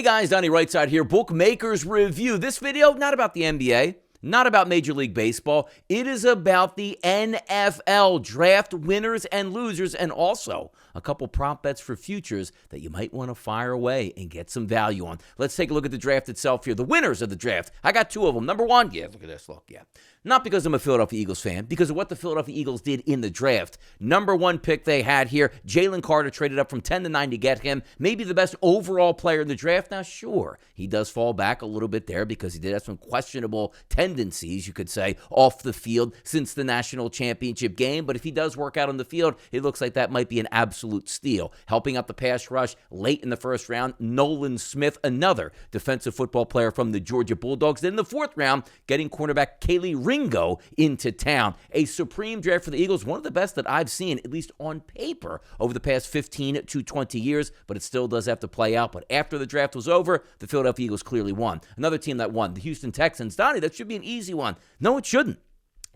guys, Donnie RightSide here, Bookmakers Review. This video, not about the NBA, not about Major League Baseball. It is about the NFL draft winners and losers, and also a couple prop bets for futures that you might want to fire away and get some value on. Let's take a look at the draft itself here. The winners of the draft. I got two of them. Number one, look at this, Not because I'm a Philadelphia Eagles fan, because of what the Philadelphia Eagles did in the draft. Number one pick they had here, Jalen Carter traded up from 10 to 9 to get him. Maybe the best overall player in the draft. Now, sure, he does fall back a little bit there because he did have some questionable tendencies, you could say, off the field since the national championship game. But if he does work out on the field, it looks like that might be an absolute steal. Helping out the pass rush late in the first round, Nolan Smith, another defensive football player from the Georgia Bulldogs. Then in the fourth round, getting cornerback Kaylee Ringo into town. A supreme draft for the Eagles, one of the best that I've seen, at least on paper, over the past 15 to 20 years, but it still does have to play out. But after the draft was over, the Philadelphia Eagles clearly won. Another team that won, the Houston Texans. Donnie, that should be an easy one. No, it shouldn't.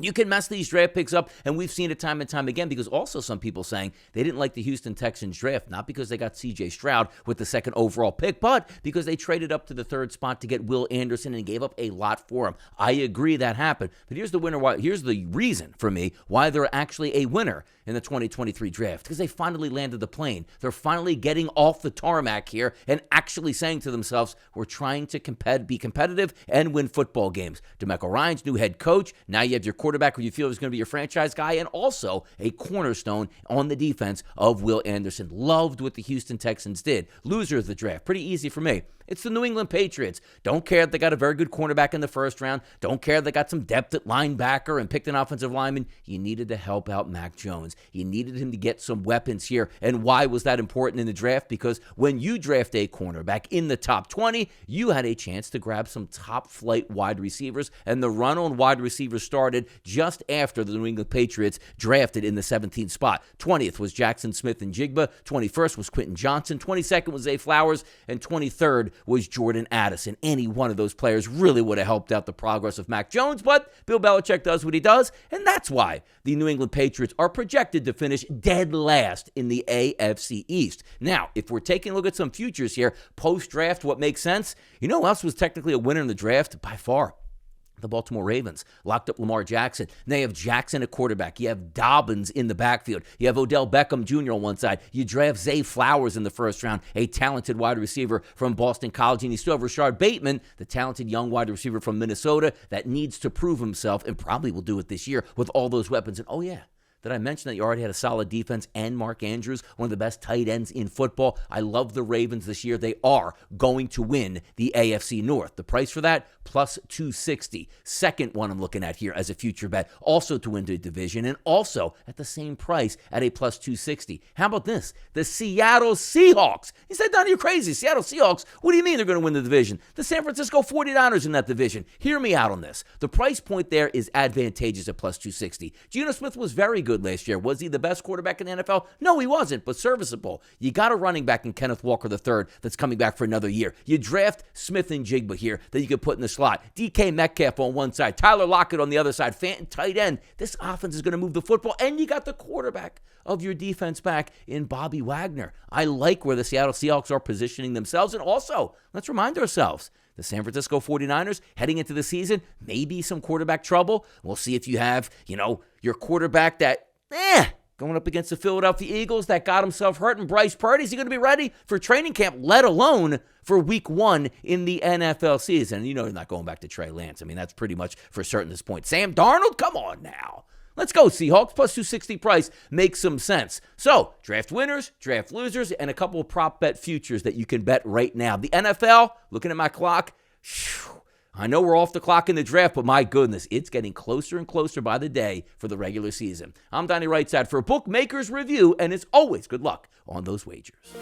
You can mess these draft picks up, and we've seen it time and time again, because also some people saying they didn't like the Houston Texans draft, not because they got C.J. Stroud with the second overall pick, but because they traded up to the third spot to get Will Anderson and gave up a lot for him. I agree that happened, but here's the reason for me why they're actually a winner in the 2023 draft, because they finally landed the plane. They're finally getting off the tarmac here and actually saying to themselves, we're trying to be competitive and win football games. DeMeco Ryans, new head coach. Now you have your quarterback who you feel is going to be your franchise guy, and also a cornerstone on the defense of Will Anderson. Loved what the Houston Texans did. Loser of the draft, pretty easy for me. It's the New England Patriots. Don't care if they got a very good cornerback in the first round. Don't care if they got some depth at linebacker and picked an offensive lineman. You needed to help out Mac Jones. You needed him to get some weapons here. And why was that important in the draft? Because when you draft a cornerback in the top 20, you had a chance to grab some top-flight wide receivers, and the run on wide receivers started just after the New England Patriots drafted in the 17th spot. 20th was Jackson Smith and Jigba. 21st was Quentin Johnson. 22nd was Zay Flowers. And 23rd was Jordan Addison. Any one of those players really would have helped out the progress of Mac Jones, but Bill Belichick does what he does, and that's why the New England Patriots are projected to finish dead last in the AFC East. Now, if we're taking a look at some futures here, post-draft, what makes sense? You know who else was technically a winner in the draft? By far, the Baltimore Ravens locked up Lamar Jackson. Now you have Jackson at quarterback. You have Dobbins in the backfield. You have Odell Beckham Jr. on one side. You draft Zay Flowers in the first round, a talented wide receiver from Boston College. And you still have Rashard Bateman, the talented young wide receiver from Minnesota that needs to prove himself and probably will do it this year with all those weapons. And oh yeah, did I mention that you already had a solid defense and Mark Andrews, one of the best tight ends in football? I love the Ravens this year. They are going to win the AFC North. The price for that, plus 260. Second one I'm looking at here as a future bet, also to win the division, and also at the same price at a plus 260. How about this? The Seattle Seahawks. You said, Donnie, you're crazy. Seattle Seahawks? What do you mean they're going to win the division? The San Francisco 49ers in that division. Hear me out on this. The price point there is advantageous at plus 260. Geno Smith was very good last year. Was he the best quarterback in the NFL? No, he wasn't, but serviceable. You got a running back in Kenneth Walker III that's coming back for another year. You draft Smith and Jigba here that you could put in the slot. DK Metcalf on one side, Tyler Lockett on the other side, Fenton tight end. This offense is going to move the football, and you got the quarterback of your defense back in Bobby Wagner. I like where the Seattle Seahawks are positioning themselves, and also, let's remind ourselves, the San Francisco 49ers heading into the season, maybe some quarterback trouble. We'll see if you have, your quarterback that, going up against the Philadelphia Eagles that got himself hurt, and Bryce Purdy, is he going to be ready for training camp, let alone for week 1 in the NFL season? You know you're not going back to Trey Lance. I mean, that's pretty much for certain at this point. Sam Darnold, come on now. Let's go, Seahawks. Plus 260 price makes some sense. So, draft winners, draft losers, and a couple of prop bet futures that you can bet right now. The NFL, looking at my clock, I know we're off the clock in the draft, but my goodness, it's getting closer and closer by the day for the regular season. I'm Donnie RightSide for Bookmakers Review, and as always, good luck on those wagers.